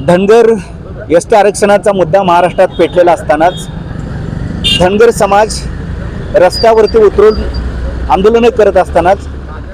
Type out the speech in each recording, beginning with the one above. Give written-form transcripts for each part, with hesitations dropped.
Dhangar ST आरक्षणाचा मुद्दा महाराष्ट्रात पेटलेला असतानाच धनगर समाज रस्त्यावरती उतरून आंदोलने करत असतानाच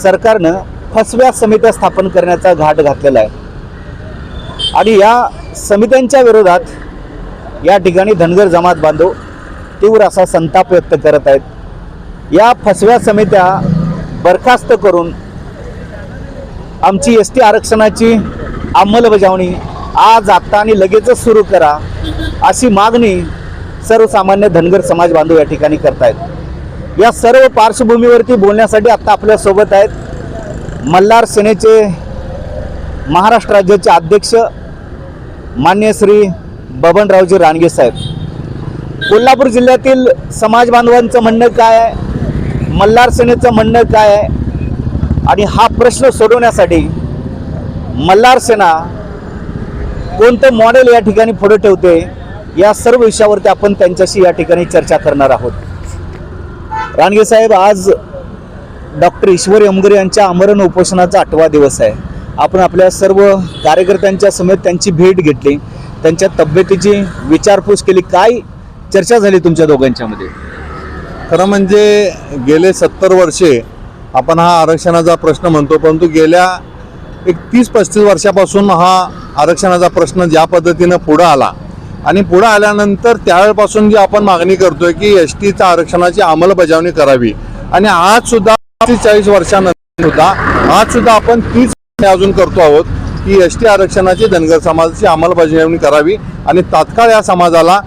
सरकारनं फसव्या समित्या स्थापन करण्याचा घाट घातलेला आहे आणि या समित्यांच्या विरोधात या ठिकाणी धनगर जमात बांधव तीव्र असा संताप व्यक्त करत आहेत। या फसव्या समित्या बरखास्त करून आमची एसटी आरक्षणाची अंमलबजावणी आज आत्ता आणि लगेचच सुरू करा अशी मागणी सर्वसामान्य धनगर समाज बांधव या ठिकाणी करतायत। या सर्व पार्श्वभूमीवरती बोलण्यासाठी आत्ता आपल्यासोबत आहेत मल्हार सेनेचे महाराष्ट्र राज्याचे अध्यक्ष मान्य श्री बबनरावजी रानगे साहेब। कोल्हापूर जिल्ह्यातील समाज बांधवांचं म्हणणं काय आहे, मल्हार सेनेचं म्हणणं काय आहे आणि हा प्रश्न सोडवण्यासाठी मल्हार सेना कोणतं मॉडेल या ठिकाणी पुढे ठेवते, या सर्व विषयावरती आपण त्यांच्याशी या ठिकाणी चर्चा करणार आहोत। रानगे साहेब, आज डॉक्टर ईश्वर यमगर यांच्या आमरण उपोषणाचा 8वा दिवस आहे। आपण आपल्या सर्व कार्यकर्त्यांच्या समेत त्यांची भेट घेतली, त्यांच्या तब्येतीची विचारपूस केली। काय चर्चा झाली तुमच्या दोघांच्यामध्ये? खरं म्हणजे गेले 70 वर्षे आपण हा आरक्षणाचा प्रश्न म्हणतो, परंतु गेल्या 30-35 वर्षापासून हा आरक्षणाचा प्रश्न ज्या पद्धतीनं पुढं आला आणि पुढं आल्यानंतर त्यावेळेपासून जी आपण मागणी करतोय की एसटीच्या आरक्षणाची अंमलबजावणी करावी आणि आज सुद्धा 40 वर्षानंतर सुद्धा आज सुद्धा आपण तीच अजून करतो आहोत की एसटी आरक्षणाची धनगर समाजाची अंमलबजावणी करावी आणि तात्काळ या समाजाला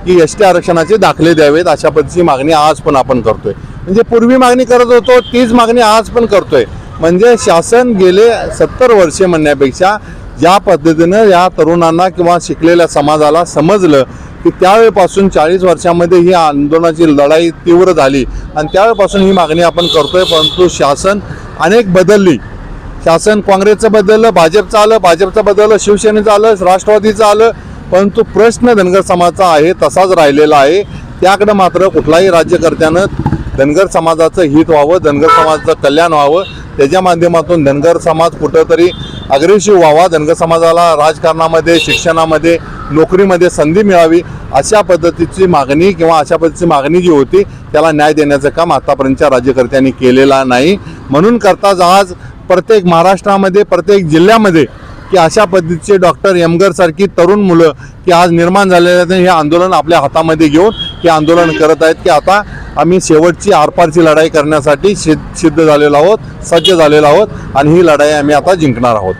की एसटी आरक्षणाचे दाखले द्यावेत अशा पद्धतीची मागणी आज पण आपण करतोय। म्हणजे पूर्वी मागणी करत होतो तीच मागणी आज पण करतोय। म्हणजे शासन गेले 70 वर्षे म्हणण्यापेक्षा ज्या पद्धतीनं या तरुणांना किंवा शिकलेल्या समाजाला समजलं की त्यावेळेपासून 40 वर्षामध्ये ही आंदोलनाची लढाई तीव्र झाली आणि त्यावेळेपासून ही मागणी आपण करतोय, परंतु शासन अनेक बदलली। शासन काँग्रेसचं बदललं, भाजपचं आलं, भाजपचं बदललं, शिवसेनेचं आलं, राष्ट्रवादीचं आलं, परंतु प्रश्न धनगर समाजाचा आहे तसाच राहिलेला आहे। त्याकडे मात्र कुठलाही राज्यकर्त्यानं धनगर समाजाचं हित व्हावं, धनगर समाजाचं कल्याण व्हावं, त्याच्या माध्यमातून धनगर समाज कुठंतरी अग्रेसिव्ह व्हावा, धनगर समाजाला राजकारणामध्ये, शिक्षणामध्ये, नोकरीमध्ये संधी मिळावी अशा पद्धतीची मागणी किंवा अशा पद्धतीची मागणी जी होती त्याला न्याय देण्याचं काम आतापर्यंतच्या राज्यकर्त्यांनी केलेला नाही। म्हणून करताच आज प्रत्येक महाराष्ट्रामध्ये प्रत्येक जिल्ह्यामध्ये की अशा पद्धतीचे डॉक्टर यमगर सारखी तरुण मुलं की आज निर्माण झालेले आहेत, हे आंदोलन आपल्या हातामध्ये घेऊन हे आंदोलन करत आहेत की आता आम्ही शेवटची आरपारची लढाई करण्यासाठी सिद्ध झालेलो आहोत, सज्ज झालेलो आहोत आणि ही लढाई आम्ही आता जिंकणार आहोत।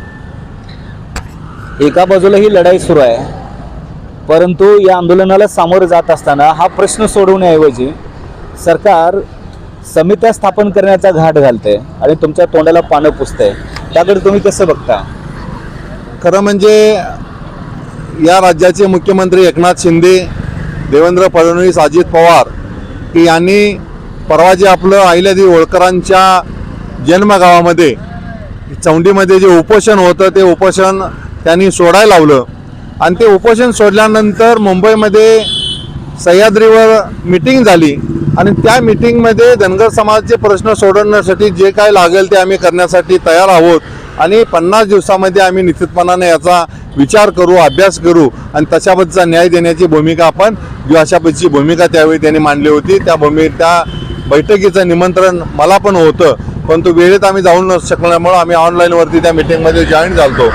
एका बाजूला ही लढाई सुरू आहे, परंतु या आंदोलनाला सामोरं जात असताना हा प्रश्न सोडवण्याऐवजी सरकार समित्या स्थापन करण्याचा घाट घालते आणि तुमच्या तोंडाला पानं पुसते। त्याकडे तुम्ही कसं बघता? खरं म्हणजे या राज्याचे मुख्यमंत्री एकनाथ शिंदे, देवेंद्र फडणवीस, अजित पवार की यांनी परवा जे आपलं अहिल्यादेवी होळकरांच्या जन्मगावामध्ये चौंडीमध्ये जे उपोषण होतं ते उपोषण त्यांनी सोडायला लावलं आणि ते उपोषण सोडल्यानंतर मुंबईमध्ये सह्याद्रीवर मीटिंग झाली आणि त्या मीटिंगमध्ये धनगर समाजाचे प्रश्न सोडवण्यासाठी जे काय लागेल ते आम्ही करण्यासाठी तयार आहोत आणि 50 दिवसामध्ये आम्ही निश्चितपणाने याचा विचार करू, अभ्यास करू आणि तशा पद्धतीचा न्याय देण्याची भूमिका आपण जी अशा पद्धतीची भूमिका त्यावेळी त्यांनी मांडली होती। त्या बैठकीचं निमंत्रण मला पण होतं, परंतु वेळेत आम्ही जाऊन न शकल्यामुळं आम्ही ऑनलाईनवरती त्या मीटिंगमध्ये जॉईन झालो।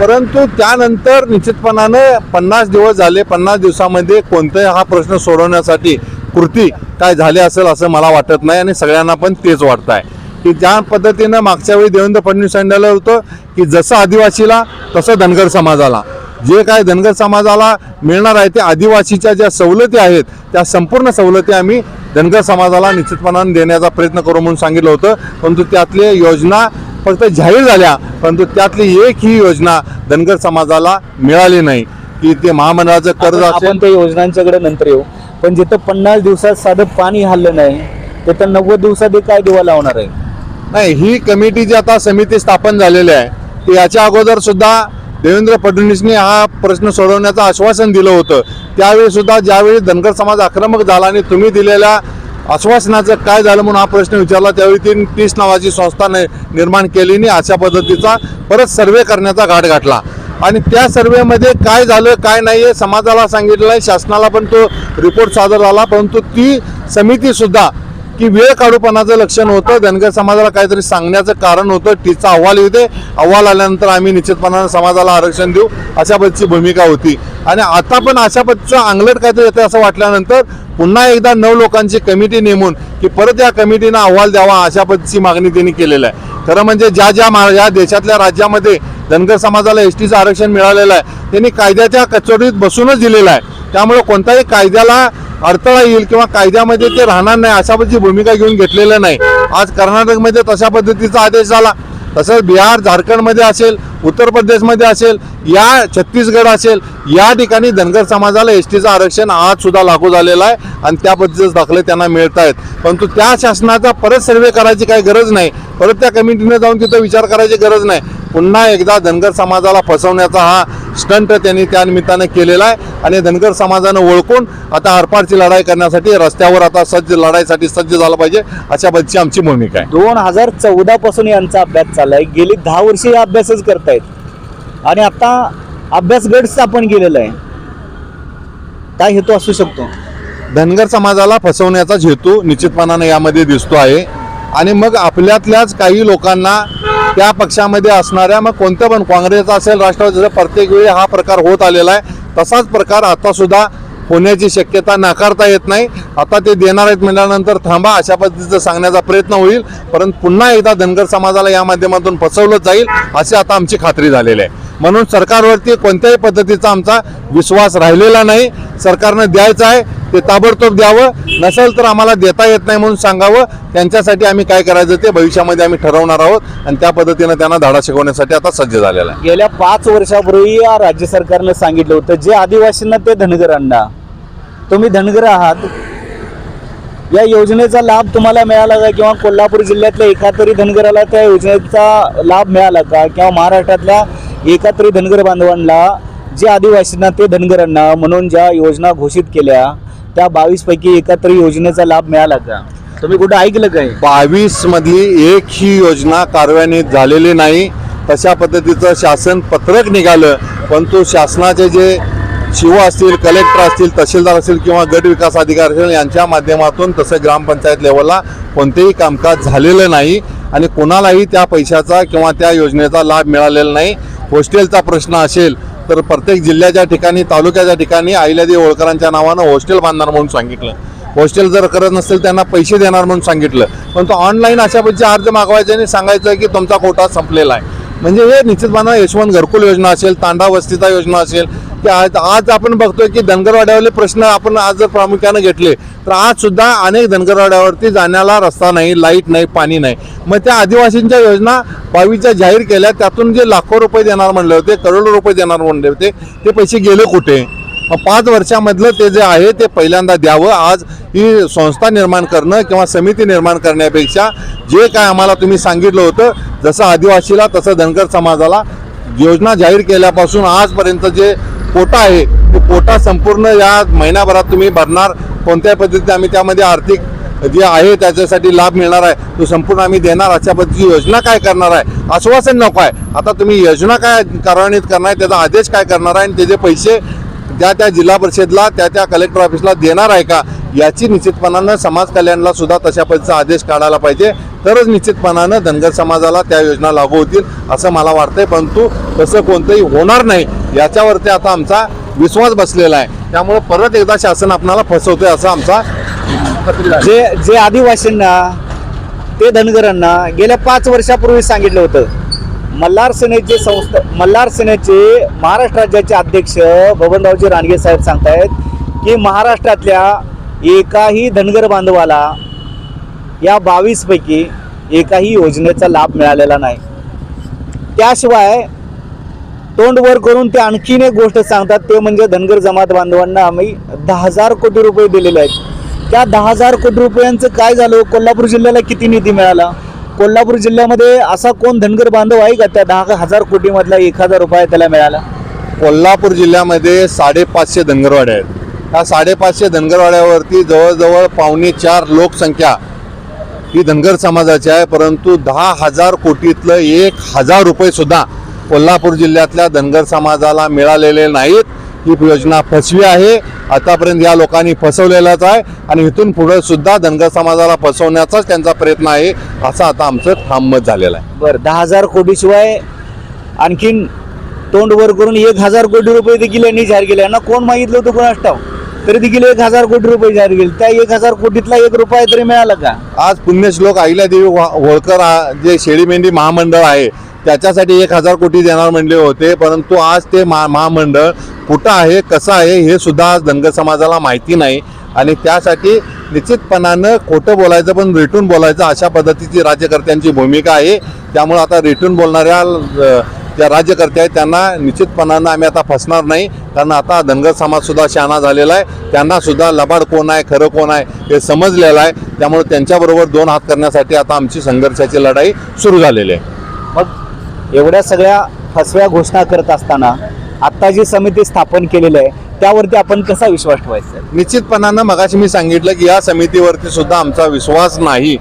परंतु त्यानंतर निश्चितपणानं 50 दिवस झाले, 50 दिवसामध्ये कोणताही हा प्रश्न सोडवण्यासाठी कृती काय झाली असेल असं मला वाटत नाही आणि सगळ्यांना पण तेच वाटत आहे की ज्या पद्धतीनं मागच्या वेळी देवेंद्र फडणवीस सांगितलं होतं की जसं आदिवासीला तसं धनगर समाजाला जे काय धनगर समाजाला मिळणार आहे ते आदिवासीच्या ज्या सवलती आहेत त्या संपूर्ण सवलती आम्ही धनगर समाजाला निश्चितपणाने देण्याचा प्रयत्न करू म्हणून सांगितलं होतं, परंतु त्यातल्या योजना फक्त जाहीर झाल्या, परंतु त्यातली एक ही योजना धनगर समाजाला मिळाली नाही की ते महामंडळाचं कर्ज असेल। आपण त्या योजनांच्याकडे नंतर येऊ, पण जिथं 50 दिवसात साधं पाणी हल्लं नाही तिथं 90 दिवसात काय दिवा लावणार आहे? नाही, ही कमिटी जी आता समिती स्थापन झालेली आहे ती याच्या अगोदर सुद्धा देवेंद्र फडणवीसनी हा प्रश्न सोडवण्याचं आश्वासन दिलं होतं। त्यावेळी सुद्धा ज्यावेळी धनगर समाज आक्रमक झाला आणि तुम्ही दिलेल्या आश्वासनाचं काय झालं म्हणून हा प्रश्न विचारला, त्यावेळी 30 नावाची संस्था निर्माण केली आणि अशा पद्धतीचा परत सर्वे करण्याचा घाट घातला आणि त्या सर्वेमध्ये काय झालं काय नाही हे समाजाला सांगितलं आहे, शासनाला पण तो रिपोर्ट सादर झाला, परंतु ती समितीसुद्धा की वेळ काढूपणाचं लक्षण होतं. धनगर समाजाला काहीतरी सांगण्याचं कारण होतं. टीचा अहवाल येऊ दे, अहवाल आल्यानंतर आम्ही निश्चितपणानं समाजाला आरक्षण देऊ अशा पद्धतीची भूमिका होती. आणि आता पण अशा पद्धतीचं अंगलट काहीतरी येतं असं वाटल्यानंतर पुन्हा एकदा 9 लोकांची कमिटी नेमून की परत या कमिटीनं अहवाल द्यावा अशा पद्धतीची मागणी त्यांनी केलेलं आहे. खरं म्हणजे या देशातल्या राज्यामध्ये धनगर समाजाला एसटीचं आरक्षण मिळालेलं आहे त्यांनी कायद्याच्या कचोरीत बसूनच दिलेलं आहे. त्यामुळे कोणत्याही कायद्याला अडथळा येईल किंवा कायद्यामध्ये ते राहणार नाही अशा पद्धतीची भूमिका घेऊन घेतलेलं नाही. आज कर्नाटकमध्ये तशा पद्धतीचा आदेश झाला, तसंच बिहार झारखंडमध्ये असेल, उत्तर प्रदेशमध्ये असेल, या छत्तीसगड असेल, या ठिकाणी धनगर समाजाला एसटीचं आरक्षण आज सुद्धा लागू झालेलं आहे आणि त्या पद्धतीचे दाखले त्यांना मिळत आहेत. परंतु त्या शासनाचा परत सर्वे करायची काही गरज नाही, परत त्या कमिटीने जाऊन तिथं विचार करायची गरज नाही. पुन्हा एकदा धनगर समाजाला फसवण्याचा हा स्टंट त्यांनी त्या निमित्तानं केलेला आहे आणि धनगर समाजानं ओळखून आता आरपारची लढाई करण्यासाठी रस्त्यावर आता लढाईसाठी सज्ज झालं पाहिजे अशा पद्धतीची आमची भूमिका आहे. 2014 पासून यांचा अभ्यास चाललाय, गेली 10 वर्षे हे अभ्यासच करतायत आणि आता अभ्यास गट स्थापन केलेला आहे. काय हेतू असू शकतो? धनगर समाजाला फसवण्याचाच हेतू निश्चितपणाने यामध्ये दिसतो आहे. आणि मग आपल्यातल्याच काही लोकांना त्या पक्षामध्ये असणाऱ्या मग कोणतं पण काँग्रेस असेल राष्ट्रवादी प्रत्येक वेळी हा प्रकार होत आलेला आहे. तसाच प्रकार आता सुद्धा होण्याची शक्यता नाकारता येत नाही. आता ते देणार आहेत म्हटल्यानंतर थांबा अशा पद्धतीचं सांगण्याचा प्रयत्न होईल, परंतु पुन्हा एकदा धनगर समाजाला या माध्यमातून फसवलं जाईल अशी आता आमची खात्री झालेली आहे. म्हणून सरकारवरती कोणत्याही पद्धतीचा आमचा विश्वास राहिलेला नाही. सरकारनं द्यायचं आहे ते ताबडतोब द्यावं, नसेल तर आम्हाला देता येत नाही म्हणून सांगावं. त्यांच्यासाठी आम्ही काय करायचं ते भविष्यामध्ये आम्ही ठरवणार आहोत आणि त्या पद्धतीनं त्यांना धडा शिकवण्यासाठी आता सज्ज झालेला आहे. गेल्या 5 वर्षापूर्वी या राज्य सरकारनं सांगितलं होतं जे आदिवासींना ते धनगरांना, तुम्ही धनगर आहात, या योजनेचा लाभ तुम्हाला मिळाला का? किंवा कोल्हापूर जिल्ह्यातल्या एका तरी धनगराला त्या योजनेचा लाभ मिळाला का? किंवा महाराष्ट्रातल्या एका तरी धनगर बांधवांना, जे आदिवासींना ते धनगरांना म्हणून ज्या योजना घोषित केल्या त्या 22 पैकी एका तरी योजनेचा लाभ मिळाला का? तुम्ही कुठं ऐकलं काय? 22 मधली एक ही योजना कार्यान्वित झालेली नाही. तशा पद्धतीचं शासन पत्रक निघालं, परंतु शासनाचे जे शिव असतील, कलेक्टर असतील, तहसीलदार असतील किंवा गट विकास अधिकारी असतील यांच्या माध्यमातून तसं ग्रामपंचायत लेवलला कोणतेही कामकाज झालेलं नाही आणि कोणालाही त्या पैशाचा किंवा त्या योजनेचा लाभ मिळालेला नाही. हॉस्टेलचा प्रश्न असेल तर प्रत्येक जिल्ह्याच्या ठिकाणी, तालुक्याच्या ठिकाणी अहिल्यादेवी होळकरांच्या नावानं हॉस्टेल बांधणार म्हणून सांगितलं. हॉस्टेल जर करत नसेल त्यांना पैसे देणार म्हणून सांगितलं, पण तो ऑनलाईन अशा पद्धतीचे अर्ज मागवायचे आणि सांगायचं की तुमचा कोटा संपलेला आहे. म्हणजे हे निश्चितपणे यशवंत घरकुल योजना असेल, तांडा वस्तीचा योजना असेल की आज आपण बघतोय की धनगरवाड्यावरले प्रश्न आपण आज जर प्रामुख्याने घेतले तर आज सुद्धा अनेक धनगरवाड्यावरती जाण्याला रस्ता नाही, लाईट नाही, पाणी नाही. मग त्या आदिवासींच्या योजना 22च्या जाहीर केल्या, त्यातून जे लाखो रुपये देणार म्हणले होते, करोडो रुपये देणार म्हणले होते, ते पैसे गेले कुठे? 5 वर्षामधलं ते जे आहे ते पहिल्यांदा द्यावं. आज ही संस्था निर्माण करणं किंवा समिती निर्माण करण्यापेक्षा जे काय आम्हाला तुम्ही सांगितलं होतं, जसं आदिवासीला तसं धनगर समाजाला योजना जाहीर केल्यापासून आजपर्यंत जे कोटा आहे तो कोटा संपूर्ण या महिन्याभरात तुम्ही भरणार, कोणत्याही पद्धतीने आम्ही त्यामध्ये आर्थिक जे आहे त्याच्यासाठी लाभ मिळणार आहे तो संपूर्ण आम्ही देणार अशा पद्धतीची योजना काय करणार आहे? आश्वासन नको आहे. आता तुम्ही योजना काय कार्यान्वित करणार आहे, त्याचा आदेश काय करणार आहे आणि त्याचे पैसे त्या जिल्हा परिषदला, त्या कलेक्टर ऑफिसला देणार आहे का, याची निश्चितपणानं समाज कल्याणला सुद्धा तशा पद्धतीचा आदेश काढायला पाहिजे. तरच निश्चितपणानं धनगर समाजाला त्या योजना लागू होतील असं मला वाटतंय. परंतु तसं कोणतंही होणार नाही याच्यावरती आता आमचा विश्वास बसलेला आहे. त्यामुळे परत एकदा शासन आपणाला फसवतोय असं आमचा जे आदिवासींना ते धनगरांना गेल्या 5 वर्षापूर्वी सांगितलं होतं. मल्हार सेनेचे महाराष्ट्र राज्याचे अध्यक्ष बबनरावजी रानगे साहेब सांगतायत की महाराष्ट्रातल्या एकाही धनगर बांधवाला या 22 पैकी एकाही योजनेचा लाभ मिळालेला नाही. त्याशिवाय तोंड वर करून ते आणखीन एक गोष्ट सांगतात, ते म्हणजे धनगर जमात बांधवांना आम्ही 10,000 कोटी रुपये दिलेले आहेत. त्या 10,000 कोटी रुपयांचं काय झालं? कोल्हापूर जिल्ह्याला किती निधी मिळाला? कोल्हापूर जिल्ह्यामध्ये असा कोण धनगर बांधव आहे का त्या 10,000 कोटी मधला 1,000 रुपये त्याला मिळाला? कोल्हापूर जिल्ह्यामध्ये 550 धनगरवाड्या आहेत. ह्या 550 धनगरवाड्यावरती जवळजवळ 4.25 लोकसंख्या ही धनगर समाजाची आहे. परंतु 10,000 कोटीतलं 1,000 रुपये सुद्धा कोल्हापूर जिल्ह्यातल्या धनगर समाजाला मिळालेले नाहीत। ही योजना फसवी आहे, आतापर्यंत या लोकांनी फसवलेलाच आहे आणि इथून पुढे सुद्धा धनगर समाजाला फसवण्याचाच त्यांचा प्रयत्न आहे, असं आता आमचं ठाम मत झालेलं आहे। बरं, 10,000 कोटीशिवाय आणखीन तोंड वर करून 1,000 कोटी रुपये देखील यांनी जाहीर केले। यांना कोण मागितलं होतं कोणास ठाऊक, तरी देखील 1,000 कोटी रुपये जाहीर केले। त्या 1,000 कोटीतला 1 रुपया तरी मिळाला का? आज पुण्यश्लोक अहिल्यादेवी होळकर जे शेळी मेंढी महामंडळ आहे त्याच्यासाठी 1,000 कोटी देणार म्हणले होते, परंतु आज ते महामंडळ कुठं आहे, कसं आहे हे सुद्धा आज धनगर समाजाला माहिती नाही आणि त्यासाठी निश्चितपणानं खोटं बोलायचं पण रेटून बोलायचं अशा पद्धतीची राज्यकर्त्यांची भूमिका आहे। त्यामुळे आता रेटून बोलणाऱ्या ज्या राज्यकर्ते आहेत त्यांना निश्चितपणानं आम्ही आता फसणार नाही, कारण आता धनगर समाजसुद्धा शहाणा झालेला आहे, त्यांना सुद्धा लबाड कोण आहे खरं कोण आहे हे समजलेलं आहे। त्यामुळे त्यांच्याबरोबर 2 हात करण्यासाठी आता आमची संघर्षाची लढाई सुरू झालेली आहे। मग एवढ्या सगळ्या फसव्या घोषणा करत असताना आत्ता जी समिती स्थापन केलेली आहे त्यावरती आपण कसा विश्वास ठेवायचा? निश्चितपणानं मगाशी मी सांगितलं की या समितीवरती सुद्धा आमचा विश्वास नाही,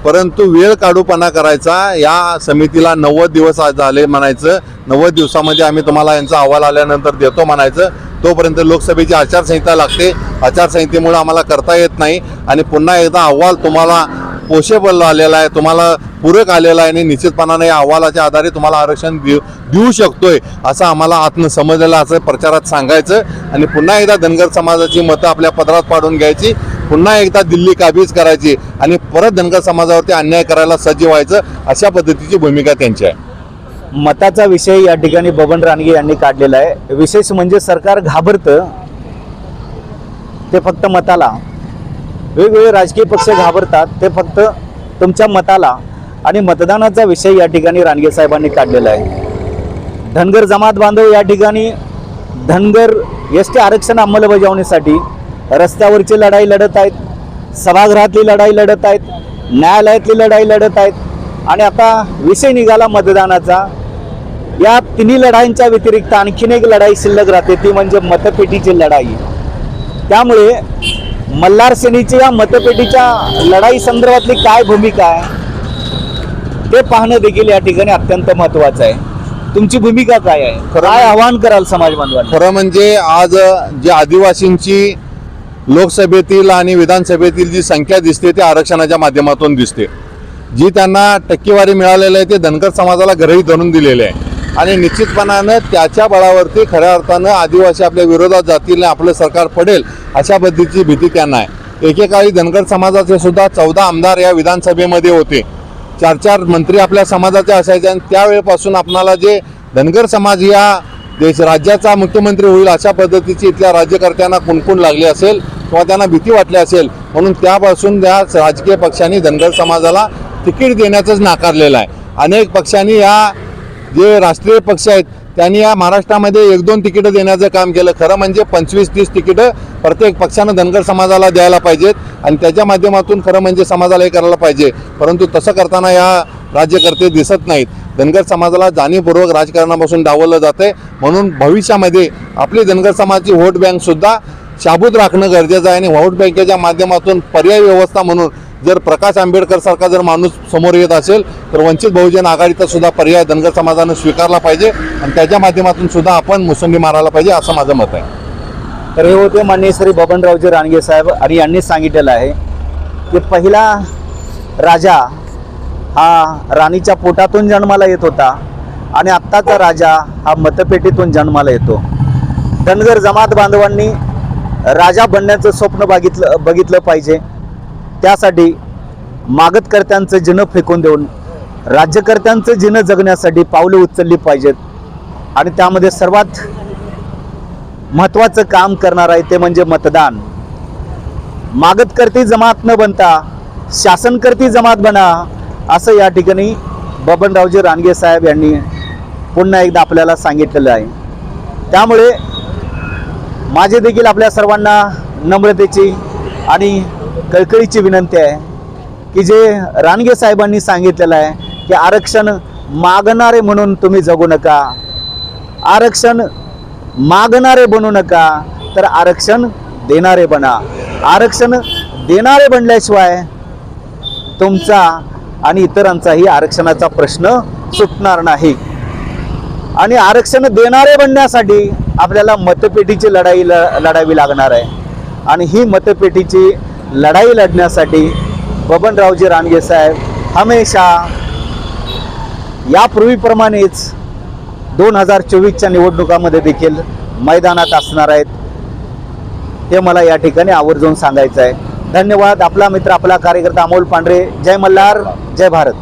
परंतु वेळ काढूपणा करायचा। या समितीला 90 दिवस झाले म्हणायचं, 90 दिवसामध्ये आम्ही तुम्हाला यांचा अहवाल आल्यानंतर देतो म्हणायचं। तोपर्यंत लोकसभेची आचारसंहिता लागते, आचारसंहितेमुळे आम्हाला करता येत नाही आणि पुन्हा एकदा अहवाल तुम्हाला पोषेबल आलेला आहे, तुम्हाला पूरक आलेला आहे आणि निश्चितपणाने या अहवालाच्या आधारे तुम्हाला आरक्षण देऊ शकतोय असं आम्हाला आत्म समजलेलं असं प्रचारात सांगायचं आणि पुन्हा एकदा धनगर समाजाची मतं आपल्या पदरात पाडून घ्यायची, पुन्हा एकदा दिल्ली काबीज करायची आणि परत धनगर समाजावरती अन्याय करायला सज्ज व्हायचं, अशा पद्धतीची भूमिका त्यांची आहे। मताचा विषय या ठिकाणी बबन रानगे यांनी काढलेला आहे। विशेष म्हणजे सरकार घाबरतं ते फक्त मताला, वेगवेगळे राजकीय पक्ष घाबरतात ते फक्त तुमच्या मताला, आणि मतदानाचा विषय या ठिकाणी रानगे साहेबांनी काढलेला आहे। धनगर जमात बांधव या ठिकाणी धनगर एसटी आरक्षण अंमलबजावणीसाठी रस्त्यावरची लढाई लढत आहेत, सभागृहातली लढाई लढत आहेत, न्यायालयातली लढाई लढत आहेत आणि आता विषय निघाला मतदानाचा। या तिन्ही लढाईंच्या व्यतिरिक्त आणखीन एक लढाई शिल्लक राहते, ती म्हणजे मतपेटीची लढाई। त्यामुळे मल्हार सेनेची या मतपेटीच्या लढाई संदर्भातली काय भूमिका आहे ते पाहणं देखील या ठिकाणी अत्यंत महत्त्वाचं आहे। तुमची भूमिका काय आहे, काय आवाहन कराल समाज बांधवांना? खरं म्हणजे आज जे आदिवासींची लोकसभेतील आणि विधानसभेतील जी संख्या दिसते ते आरक्षणाच्या माध्यमातून दिसते। जी त्यांना टक्केवारी मिळालेली आहे ते धनगर समाजाला घरही धरून दिलेले आहे आणि निश्चितपणानं त्याच्या बळावरती खऱ्या अर्थानं आदिवासी आपल्या विरोधात जातील आणि आपलं सरकार पडेल अशा पद्धतीची भीती त्यांना आहे। एकेकाळी धनगर समाजाचे सुद्धा 14 आमदार या विधानसभेमध्ये होते, 4-4 मंत्री आपल्या समाजाचे असायचे आणि त्यावेळेपासून आपणाला जे धनगर समाज या राज्याचा मुख्यमंत्री होईल अशा पद्धतीची इथल्या राज्यकर्त्यांना कुणकुण लागली असेल किंवा त्यांना भीती वाटली असेल, म्हणून त्यापासून त्या राजकीय पक्षांनी धनगर समाजाला तिकीट देण्याचंच नाकारलेलं आहे। अनेक पक्षांनी या जे राष्ट्रीय पक्ष आहेत त्यांनी या महाराष्ट्रामध्ये 1-2 तिकीटं देण्याचं काम केलं। खरं म्हणजे 25-30 तिकीटं प्रत्येक पक्षानं धनगर समाजाला द्यायला पाहिजेत आणि त्याच्या माध्यमातून खरं म्हणजे समाजाला हे करायला पाहिजे, परंतु तसं करताना या राज्यकर्ते दिसत नाहीत। धनगर समाजाला जाणीवपूर्वक राजकारणापासून डावललं जाते, म्हणून भविष्यामध्ये आपली धनगर समाजाची व्होट बँकसुद्धा शाबूत राखणं गरजेचं आहे आणि व्होट बँकेच्या माध्यमातून पर्यायी व्यवस्था म्हणून जर प्रकाश आंबेडकर सारखा जर माणूस समोर येत असेल तर वंचित बहुजन आघाडीचा सुद्धा पर्याय धनगर समाजानं स्वीकारला पाहिजे आणि त्याच्या माध्यमातून सुद्धा आपण मुसंडी मारायला पाहिजे असं माझं मत आहे। तर हे होते माननीय श्री बबनरावजी रानगे साहेब आणि यांनी सांगितलेलं आहे की पहिला राजा हा राणीच्या पोटातून जन्माला येत होता आणि आत्ताचा राजा हा मतपेटीतून जन्माला येतो। धनगर जमात बांधवांनी राजा बनण्याचं स्वप्न बघितलं पाहिजे। त्यासाठी मागतकर्त्यांचं जिणं फेकून देऊन राज्यकर्त्यांचं जिणं जगण्यासाठी पावले उचलली पाहिजेत आणि त्यामध्ये सर्वात महत्त्वाचं काम करणार आहे ते म्हणजे मतदान। मागतकर्ती जमात न बनता शासनकर्ती जमात बना असं या ठिकाणी बबनरावजी रानगे साहेब यांनी पुन्हा एकदा आपल्याला सांगितलेलं आहे। त्यामुळे माझे देखील आपल्या सर्वांना नम्रतेची आणि कळकळीची विनंती आहे की जे रानगे साहेबांनी सांगितलेलं आहे की आरक्षण मागणारे म्हणून तुम्ही जगू नका, आरक्षण मागणारे बनू नका, तर आरक्षण देणारे बना। आरक्षण देणारे बनल्याशिवाय तुमचा आणि इतरांचाही आरक्षणाचा प्रश्न सुटणार नाही। आणि आरक्षण देणारे बनण्यासाठी आपल्याला मतपेटीची लढाई लढावी लागणार आहे. आणि ही मतपेटीची लढाई लढण्यासाठी बबनरावजी रानगे साहेब हमेशा यापूर्वीप्रमाणेच 2024च्या निवडणुकामध्ये देखील मैदानात असणार आहेत, हे मला या ठिकाणी आवर्जून सांगायचं आहे. धन्यवाद. आपला मित्र, आपला कार्यकर्ता अमोल पांढरे. जय मल्हार, जय भारत.